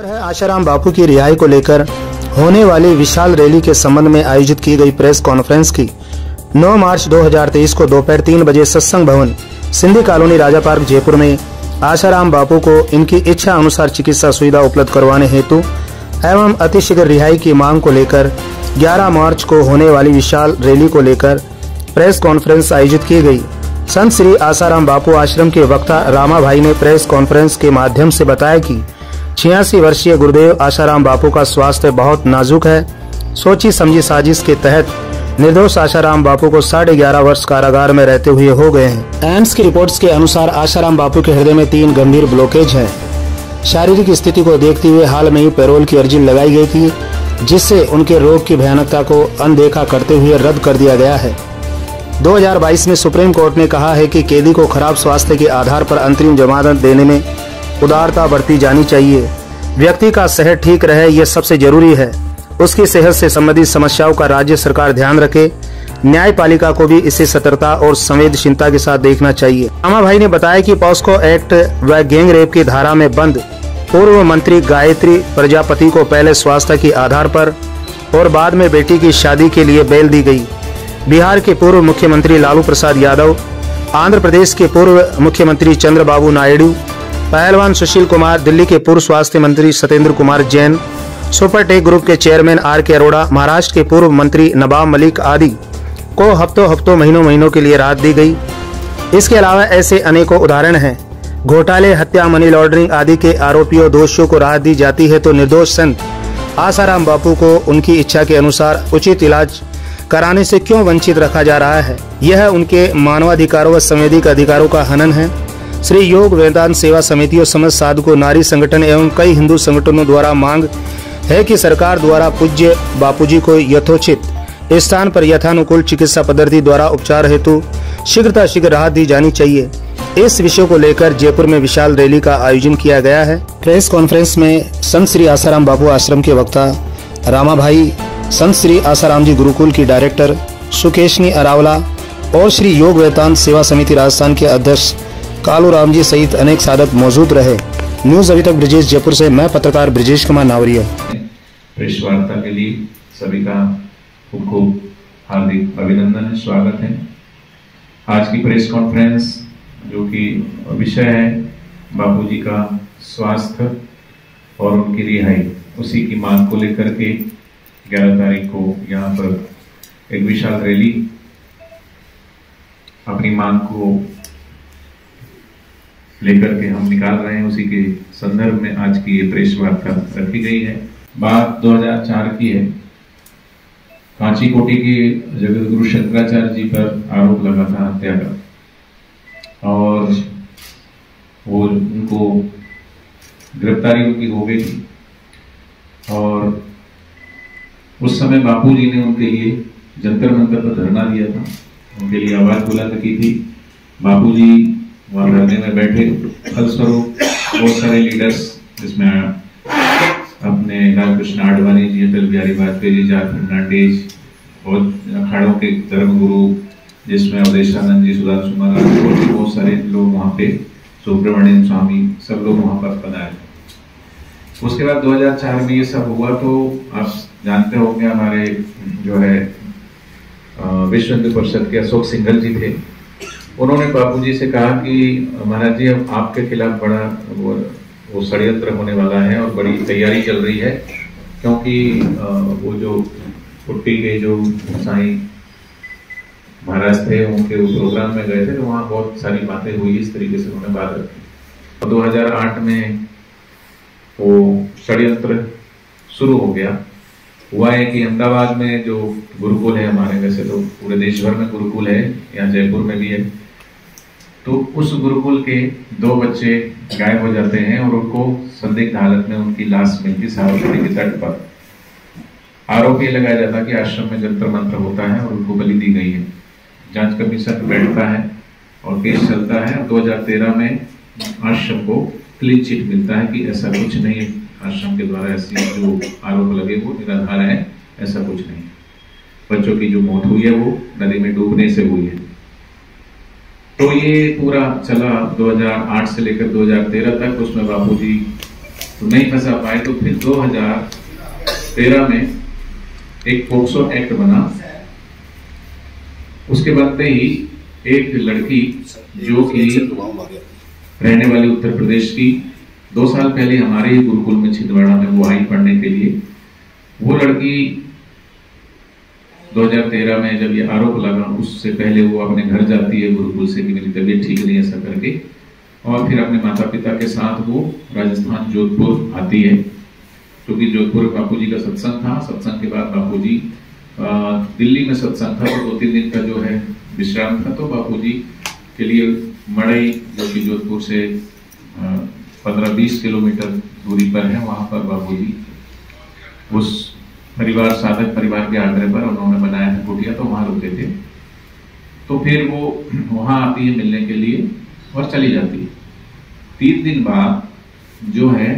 है आशाराम बापू की रिहाई को लेकर होने वाली विशाल रैली के संबंध में आयोजित की गई प्रेस कॉन्फ्रेंस की 9 मार्च 2023 को दोपहर 3 बजे सत्संग भवन सिंधी कॉलोनी राजा पार्क जयपुर में आशाराम बापू को इनकी इच्छा अनुसार चिकित्सा सुविधा उपलब्ध करवाने हेतु एवं अतिशीघ्र रिहाई की मांग को लेकर 11 मार्च को होने वाली विशाल रैली को लेकर प्रेस कॉन्फ्रेंस आयोजित की गई। संत श्री आसाराम बापू आश्रम के वक्ता रामा भाई ने प्रेस कॉन्फ्रेंस के माध्यम से बताया कि 86 वर्षीय गुरुदेव आशाराम बापू का स्वास्थ्य बहुत नाजुक है। सोची समझी साजिश के तहत निर्दोष आशाराम बापू को 11.5 वर्ष कारागार में रहते हुए हो गए हैं। एम्स की रिपोर्ट्स के अनुसार आशाराम बापू के हृदय में 3 गंभीर ब्लॉकेज हैं। शारीरिक स्थिति को देखते हुए हाल में ही पैरोल की अर्जी लगाई गई थी, जिससे उनके रोग की भयानकता को अनदेखा करते हुए रद्द कर दिया गया है। 2022 में सुप्रीम कोर्ट ने कहा है कि कैदी को खराब स्वास्थ्य के आधार पर अंतरिम जमानत देने में उदारता बरती जानी चाहिए। व्यक्ति का सेहत ठीक रहे, यह सबसे जरूरी है। उसकी सेहत से संबंधित समस्याओं का राज्य सरकार ध्यान रखे। न्यायपालिका को भी इसे सतर्कता और संवेदनशीलता के साथ देखना चाहिए। रामा भाई ने बताया कि पॉस्को एक्ट व गैंग रेप की धारा में बंद पूर्व मंत्री गायत्री प्रजापति को पहले स्वास्थ्य के आधार पर और बाद में बेटी की शादी के लिए बेल दी गई। बिहार के पूर्व मुख्यमंत्री लालू प्रसाद यादव, आंध्र प्रदेश के पूर्व मुख्यमंत्री चंद्रबाबू नायडू, पहलवान सुशील कुमार, दिल्ली के पूर्व स्वास्थ्य मंत्री सत्येंद्र कुमार जैन, सुपरटेक ग्रुप के चेयरमैन आर.के. अरोड़ा, महाराष्ट्र के पूर्व मंत्री नवाब मलिक आदि को हफ्तों महीनों के लिए राहत दी गई। इसके अलावा ऐसे अनेकों उदाहरण हैं। घोटाले, हत्या, मनी लॉन्ड्रिंग आदि के आरोपियों दोषियों को राहत दी जाती है तो निर्दोष संत आसाराम बापू को उनकी इच्छा के अनुसार उचित इलाज कराने से क्यों वंचित रखा जा रहा है? यह उनके मानवाधिकारों व संवैधानिक अधिकारों का हनन है। श्री योग वेदांत सेवा समितियों, समस्त साधकों, नारी संगठन एवं कई हिंदू संगठनों द्वारा मांग है कि सरकार द्वारा पूज्य बापूजी को यथोचित स्थान पर यथानुकूल चिकित्सा पद्धति द्वारा उपचार हेतु शीघ्र राहत दी जानी चाहिए। इस विषय को लेकर जयपुर में विशाल रैली का आयोजन किया गया है। प्रेस कॉन्फ्रेंस में संत श्री आसाराम बापू आश्रम के वक्ता रामा भाई, संत श्री आसाराम जी गुरुकुल की डायरेक्टर सुकेशनी अरावला और श्री योग वेदांत सेवा समिति राजस्थान के अध्यक्ष कालू राम जी सहित अनेक साधक मौजूद रहे। न्यूज अभी तक ब्रिजेश जयपुर से, मैं पत्रकार ब्रिजेश कुमार नावरिया। प्रेस वार्ता के लिए सभी का खूब हार्दिक अभिनंदन, स्वागत है। आज की प्रेस कॉन्फ्रेंस जो कि विषय है बापूजी का स्वास्थ्य और उनकी रिहाई, उसी की मांग को लेकर के 11 तारीख को यहाँ पर एक विशाल रैली अपनी मांग को लेकर के हम निकाल रहे हैं। उसी के संदर्भ में आज की ये प्रेस वार्ता रखी गई है। बात 2004 की है। कांची कोटि के जगत गुरु शंकराचार्य जी पर आरोप लगा था हत्या का, और वो उनको गिरफ्तारी उनकी हो गई थी। और उस समय बापूजी ने उनके लिए जंतर मंतर पर धरना दिया था, उनके लिए आवाज बुलंद की थी। बापूजी वहां धरने में बैठे। फलस्वरूप बहुत सारे लीडर्स, जिसमें अपने लालकृष्ण आडवाणी जी, अटल बिहारी वाजपेयी जी, जॉर्ज फर्नांडिस, बहुत अखाड़ों के धर्मगुरु जिसमें अवधेशानंद जी, सुधांशु महाराज और भी बहुत सारे लोग वहाँ पे, सुब्रमण्यम स्वामी, सब लोग वहाँ पर पधारे। उसके बाद 2004 में ये सब हुआ तो आप जानते होंगे, हमारे जो है विश्व हिंदू परिषद के अशोक सिंघल जी थे। उन्होंने बापूजी से कहा कि महाराज जी, अब आपके खिलाफ बड़ा वो षड्यंत्र होने वाला है और बड़ी तैयारी चल रही है, क्योंकि वो जो पुट्टी के जो साईं महाराज थे, उनके उस प्रोग्राम में गए थे तो वहाँ बहुत सारी बातें हुई, इस तरीके से उन्होंने बात रखी। और 2008 में वो षड्यंत्र शुरू हो गया। हुआ है कि अहमदाबाद में जो गुरुकुल है हमारे, वैसे तो पूरे देश भर में गुरुकुल है, यहाँ जयपुर में भी है, तो उस गुरुकुल के 2 बच्चे गायब हो जाते हैं और उनको संदिग्ध हालत में उनकी लाश मिलती साबरमती के तट पर। आरोप ये लगाया जाता कि आश्रम में जंतर मंत्र होता है और उनको बलि दी गई है। जांच कमीशन बैठता है और केस चलता है। 2013 में आश्रम को क्लीन चिट मिलता है कि ऐसा कुछ नहीं है, आश्रम के द्वारा ऐसी जो आरोप लगे वो निराधार है, ऐसा कुछ नहीं। बच्चों की जो मौत हुई है वो नदी में डूबने से हुई है। तो ये पूरा चला 2008 से लेकर 2013 तक। उसमें बापूजी तो नहीं फंसा पाए, तो फिर 2013 में एक पोक्सो एक्ट बना। उसके बनते ही एक लड़की जो कि रहने वाली उत्तर प्रदेश की, 2 साल पहले हमारे ही गुरुकुल में छिंदवाड़ा में वो आई पढ़ने के लिए। वो लड़की 2013 में जब ये आरोप लगा, उससे पहले वो अपने घर जाती है गुरुकुल से कि मेरी तबीयत ठीक नहीं, ऐसा करके, और फिर अपने माता पिता के साथ वो राजस्थान जोधपुर आती है, क्योंकि जोधपुर बापूजी का सत्संग था। सत्संग के बाद बापूजी दिल्ली में सत्संग था, तो 2-3 दिन का जो है विश्राम था, तो बापूजी के लिए मड़ई, जो कि जोधपुर से 15-20 किलोमीटर दूरी पर है, वहां पर बापूजी उस परिवार, साधक परिवार के आग्रह पर उन्होंने बनाया था कुटिया, तो वहां रुके थे। तो फिर वो वहां आती है मिलने के लिए और चली जाती है। 3 दिन बाद जो है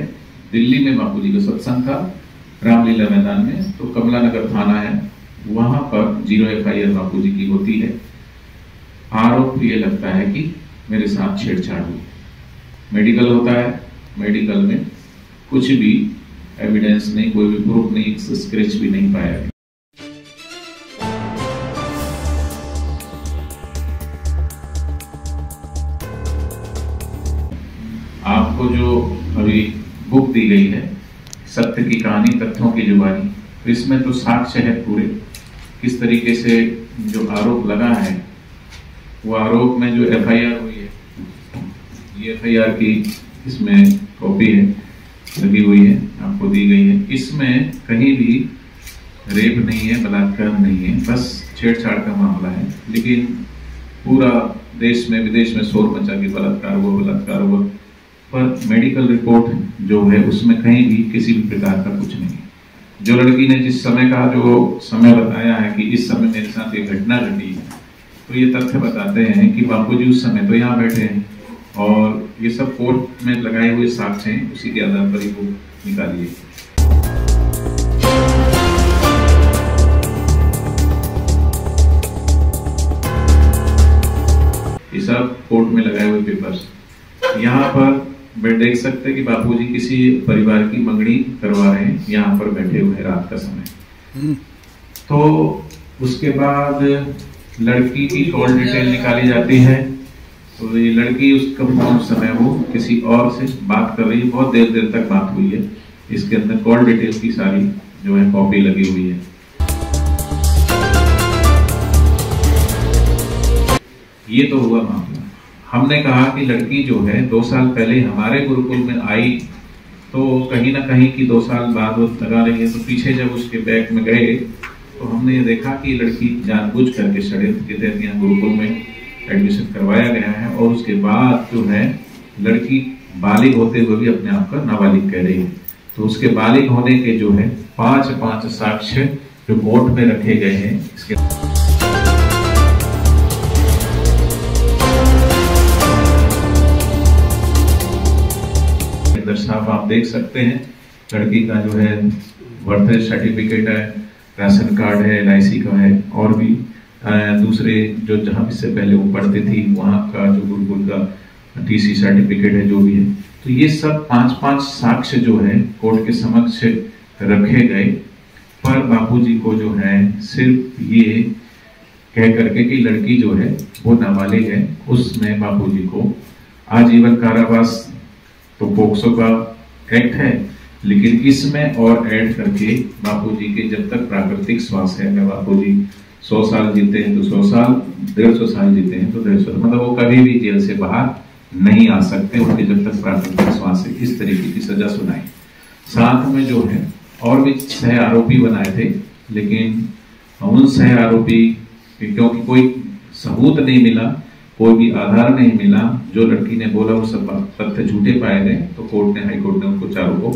दिल्ली में बापूजी का सत्संग था, रामलीला मैदान में, तो कमला नगर थाना है, वहां पर 0 FIR बापूजी की होती है। आरोप ये लगता है कि मेरे साथ छेड़छाड़ हुई। मेडिकल होता है, मेडिकल में कुछ भी एविडेंस नहीं, कोई भी प्रूफ नहीं, स्क्रैच भी नहीं पाया गया। आपको जो अभी बुक दी गई है, सत्य की कहानी तथ्यों की जुबानी, तो इसमें तो साक्ष्य है पूरे, किस तरीके से जो आरोप लगा है, वो आरोप में जो FIR हुई है, ये FIR की इसमें कॉपी है, लगी हुई है, आपको दी गई है। इसमें कहीं भी रेप नहीं है, बलात्कार नहीं है, बस छेड़छाड़ का मामला है। लेकिन पूरा देश में विदेश में शोर मचा कि बलात्कार हुआ, पर मेडिकल रिपोर्ट जो है उसमें कहीं भी किसी भी प्रकार का कुछ नहीं है। जो लड़की ने जिस समय का जो समय बताया है कि इस समय मेरे साथ ये घटना घटी है, तो ये तथ्य बताते हैं कि बापूजी उस समय तो यहाँ बैठे हैं, और ये सब कोर्ट में लगाए हुए साक्ष्य हैं, उसी के आधार पर ही वो निकाली है। ये सब कोर्ट में लगाए हुए पेपर्स। यहाँ पर देख सकते हैं कि बापूजी किसी परिवार की मंगनी करवा रहे हैं, यहाँ पर बैठे हुए हैं रात का समय। तो उसके बाद लड़की की कॉल डिटेल निकाली जाती है, तो ये लड़की उसका फोन समय वो किसी और से बात कर रही है, बहुत देर तक बात हुई है। इसके अंदर कॉल डिटेल की सारी जो है कॉपी लगी हुई है। ये तो हुआ मामला। हमने कहा कि लड़की जो है 2 साल पहले हमारे गुरुकुल में आई, तो कहीं ना कहीं की 2 साल बाद वो लगा रही है। तो पीछे जब उसके बैग में गए तो हमने ये देखा कि लड़की जानबूझ करके षड्यंत्र के तहत यहाँ गुरुकुल में एडमिशन करवाया गया है, और उसके बाद जो है लड़की बालिग होते हुए भी अपने आप का नाबालिग कह रही है। तो उसके बालिग होने के जो है 5 साक्ष्य जो कोर्ट में रखे गए हैं। इसके साफ आप देख सकते हैं, लड़की का जो है बर्थ सर्टिफिकेट है, राशन कार्ड है, LIC का है, और भी दूसरे जो जहाँ इससे पहले वो पढ़ती थी वहाँ का जो गुरुकुल का TC सर्टिफिकेट है, जो भी है। तो ये सब 5 साक्ष्य जो है कोर्ट के समक्ष रखे गए, पर बापूजी को जो है सिर्फ ये कह करके कि लड़की जो है वो नाबालिग है, उसमें बापूजी को आजीवन कारावास, तो पोक्सो का एक्ट है, लेकिन इसमें और ऐड करके बापूजी के जब तक प्राकृतिक श्वास है, अगर बापूजी 100 साल जीते हैं तो 100 साल, 150 साल जीते हैं तो 150, मतलब वो कभी भी जेल से बाहर नहीं आ सकते, उनके जब तक प्राकृतिक श्वास है। इस तरीके की सजा सुनाई। साथ में जो है और भी 6 आरोपी बनाए थे, लेकिन उन 6 आरोपी क्योंकि कोई सबूत नहीं मिला, कोई भी आधार नहीं मिला, जो लड़की ने बोला वो सब तथ्य झूठे पाए गए, तो कोर्ट ने, हाई कोर्ट ने उनको चारों को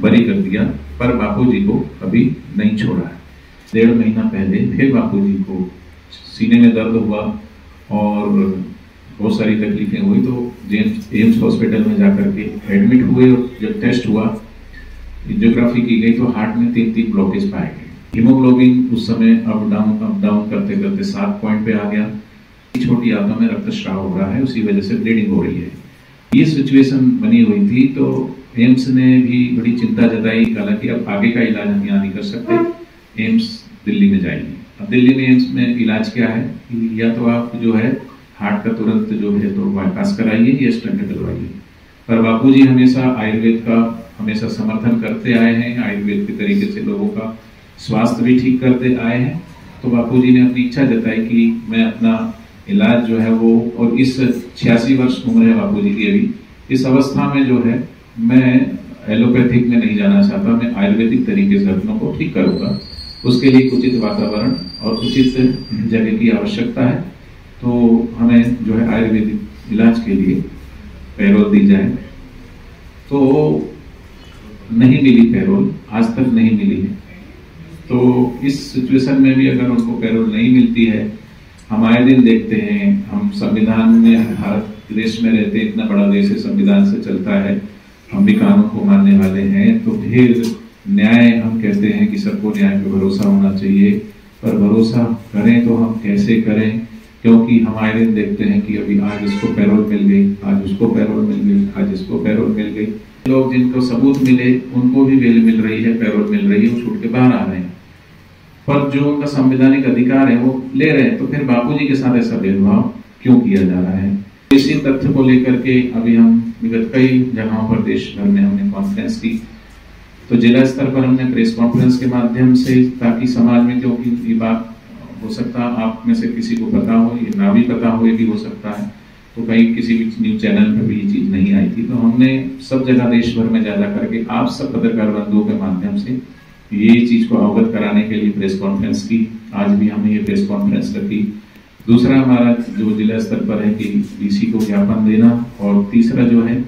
बरी कर दिया, पर बापूजी को अभी नहीं छोड़ा है। 1.5 महीना पहले फिर बापूजी को सीने में दर्द हुआ और बहुत सारी तकलीफें हुई, तो एम्स हॉस्पिटल में जाकर के एडमिट हुए, और जब टेस्ट हुआ, एंजियोग्राफी की गई, तो हार्ट में 3 ब्लॉकेज पाए गए। हीमोग्लोबिन उस समय अप डाउन करते करते 7 पॉइंट पे आ गया। छोटी आंतों में रक्तस्राव हो रहा है, उसी वजह से ब्लीडिंग हो रही है। ये सिचुएशन बनी हुई थी तो एम्स ने भी बड़ी चिंता जताई, हालांकि अब आगे का इलाज हम यहाँ नहीं कर सकते, एम्स दिल्ली में जाएगी। अब दिल्ली में एम्स में इलाज क्या है कि या तो आप जो है हार्ट का तुरंत जो है तो बाईपास कराइए या स्टेंट डलवाइए। पर बापूजी हमेशा आयुर्वेद का हमेशा समर्थन करते आए हैं, आयुर्वेद के तरीके से लोगों का स्वास्थ्य भी ठीक करते आए हैं। तो बापूजी ने अपनी इच्छा जताई कि मैं अपना इलाज जो है वो, और इस 86 वर्ष उम्र है बापूजी की अभी, इस अवस्था में जो है मैं एलोपैथिक में नहीं जाना चाहता, मैं आयुर्वेदिक तरीके से अपनों को ठीक करूंगा। उसके लिए उचित वातावरण और उचित जगह की आवश्यकता है, तो हमें जो है आयुर्वेदिक इलाज के लिए पैरोल दी जाए। तो नहीं मिली पैरोल, आज तक नहीं मिली है। तो इस सिचुएशन में भी अगर उनको पैरोल नहीं मिलती है, हम आए दिन देखते हैं, हम संविधान में भारत देश में रहते, इतना बड़ा देश है, संविधान से चलता है, हम भी कानून को मानने वाले हैं, तो फिर न्याय हम कहते हैं कि सबको न्याय पे भरोसा होना चाहिए, पर भरोसा करें तो हम कैसे करें, क्योंकि हम आए दिन देखते हैं कि अभी आज इसको पैरोल मिल गई, आज उसको पैरोल मिल गई, आज इसको पैरोल मिल गई। लोग जिनको सबूत मिले उनको भी बेल मिल रही है, पैरोल मिल रही है, वो छूट के बाहर आ रहे हैं, पर जो उनका संवैधानिक अधिकार है वो ले रहे हैं। तो फिर बापूजी के साथ ऐसा भेदभाव क्यों किया जा रहा है? इसी तथ्य को लेकर के अभी हम विगत कई जगहों पर देश भर में हमने कॉन्फ्रेंस की, तो जिला स्तर पर हमने प्रेस कॉन्फ्रेंस के माध्यम से, ताकि समाज में, क्योंकि ये बात हो सकता है आप में से किसी को पता हो, ये ना भी पता हो, ये भी हो सकता है, तो कहीं किसी भी न्यूज चैनल पर भी ये चीज नहीं आई थी, तो हमने सब जगह देश भर में ज्यादा करके आप सब पत्रकार बंधुओं के माध्यम से ये चीज को अवगत कराने के लिए प्रेस कॉन्फ्रेंस की। आज भी हमने ये प्रेस कॉन्फ्रेंस रखी। दूसरा हमारा जो जिला स्तर पर है कि डीसी को ज्ञापन देना, और तीसरा जो है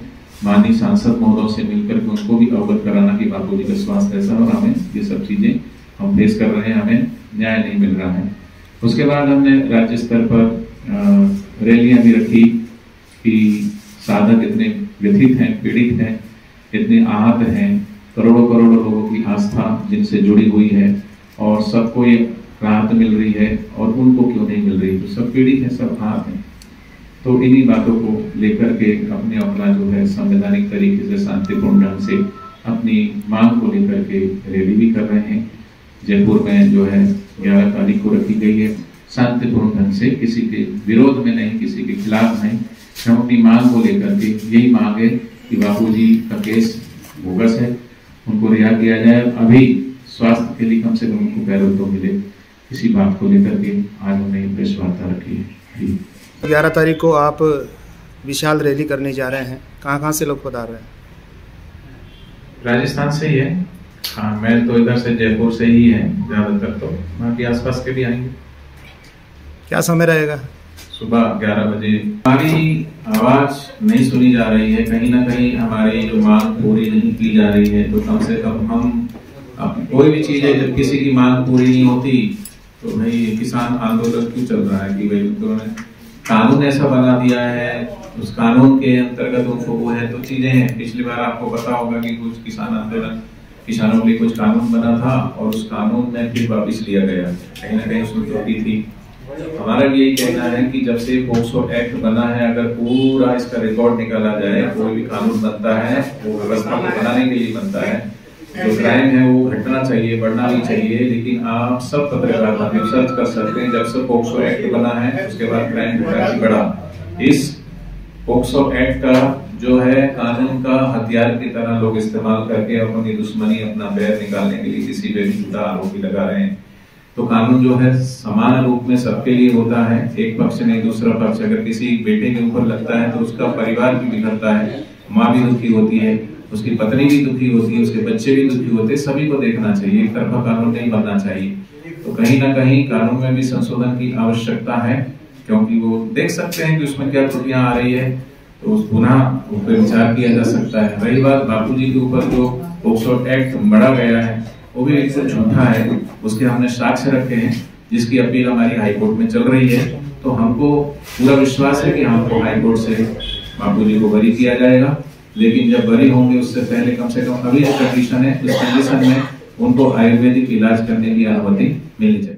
माननीय सांसद महोदय से मिलकर के उनको भी अवगत कराना कि बापूजी का स्वास्थ्य ऐसा, और हमें ये सब चीजें हम फेस कर रहे हैं, हमें न्याय नहीं मिल रहा है। उसके बाद हमने राज्य स्तर पर रैलियां भी रखी कि साधक इतने व्यथित हैं, पीड़ित हैं, इतने आहत हैं, करोड़ों करोड़ों लोगों की आस्था जिनसे जुड़ी हुई है, और सबको ये राहत मिल रही है और उनको क्यों नहीं मिल रही? तो सब पीड़ित हैं, सब आहत हैं। तो इन्हीं बातों को लेकर के अपने अपना जो है संवैधानिक तरीके से शांतिपूर्ण ढंग से अपनी मांग को लेकर के रैली भी कर रहे हैं। जयपुर में जो है 11 तारीख को रखी गई है, शांतिपूर्ण ढंग से, किसी के विरोध में नहीं, किसी के खिलाफ नहीं। हम अपनी मांग को लेकर के यही मांग है कि बापूजी का केस बोगस है, उनको रिहा किया जाए, अभी स्वास्थ्य के लिए कम से कम उनको पैरोल तो मिले। इसी बात को लेकर के आज हमने प्रेस वार्ता रखी है। 11 तारीख को आप विशाल रैली करने जा रहे हैं, कहाँ से लोग पधार रहे हैं? राजस्थान से ही है, हाँ, मैं तो इधर से जयपुर से ही है ज्यादातर, तो बाकी आसपास के भी आएंगे। क्या समय रहेगा? सुबह 11 बजे। हमारी आवाज नहीं सुनी जा रही है, कहीं ना कहीं हमारी जो मांग पूरी नहीं की जा रही है, तो कम से कम हम कोई भी चीज है, जब किसी की मांग पूरी नहीं होती तो भाई किसान आंदोलन क्यों चल रहा है कि भाई उन्होंने कानून ऐसा बना दिया है, उस कानून के अंतर्गत उनको वो है, तो चीजें हैं। पिछली बार आपको पता होगा कि कुछ किसान आंदोलन, किसानों के लिए कुछ कानून बना था और उस कानून में फिर वापिस लिया गया, कहीं ना कहीं उसमें त्रुटि थी। हमारा भी यही कहना है कि जब से पोक्सो एक्ट बना है, अगर पूरा इसका रिकॉर्ड निकाला जाए, कोई भी कानून बनता है वो व्यवस्था को बनाने के लिए बनता है, जो क्राइम है वो घटना चाहिए, बढ़ना भी चाहिए। लेकिन आप सब पत्रकार रिसर्च कर सकते हैं, जब से पोक्सो एक्ट बना है उसके बाद क्राइम काफी बढ़ा। इस पोक्सो एक्ट का जो है कानून का हथियार की तरह लोग इस्तेमाल करके अपनी दुश्मनी, अपना बैर निकालने के लिए किसी पे भी झूठा आरोपी लगा रहे हैं। तो कानून जो है समान रूप में सबके लिए होता है, एक पक्ष नहीं दूसरा पक्ष। अगर किसी बेटे के ऊपर लगता है तो उसका परिवार भी बिगड़ता है, माँ भी दुखी होती है, उसकी पत्नी भी दुखी होती है, उसके बच्चे भी दुखी होते हैं। सभी को देखना चाहिए, एक तरफा कानून नहीं बनना चाहिए। तो कहीं ना कहीं कानून में भी संशोधन की आवश्यकता है, क्योंकि वो देख सकते हैं कि उसमें क्या त्रुटियां आ रही है, तो पुनः उस पर विचार किया जा सकता है। रही बात बापूजी के ऊपर जो पोक्सो एक्ट बढ़ा गया है, वो भी एक झूठा है, उसके हमने साक्ष्य रखे हैं, जिसकी अपील हमारी हाईकोर्ट में चल रही है। तो हमको पूरा विश्वास है कि हमको हाईकोर्ट से बापूजी को बरी किया जाएगा, लेकिन जब बरी होंगे उससे पहले कम से कम अभी जो कंडीशन है, उस कंडीशन में उनको आयुर्वेदिक इलाज करने की अनुमति मिलनी चाहिए।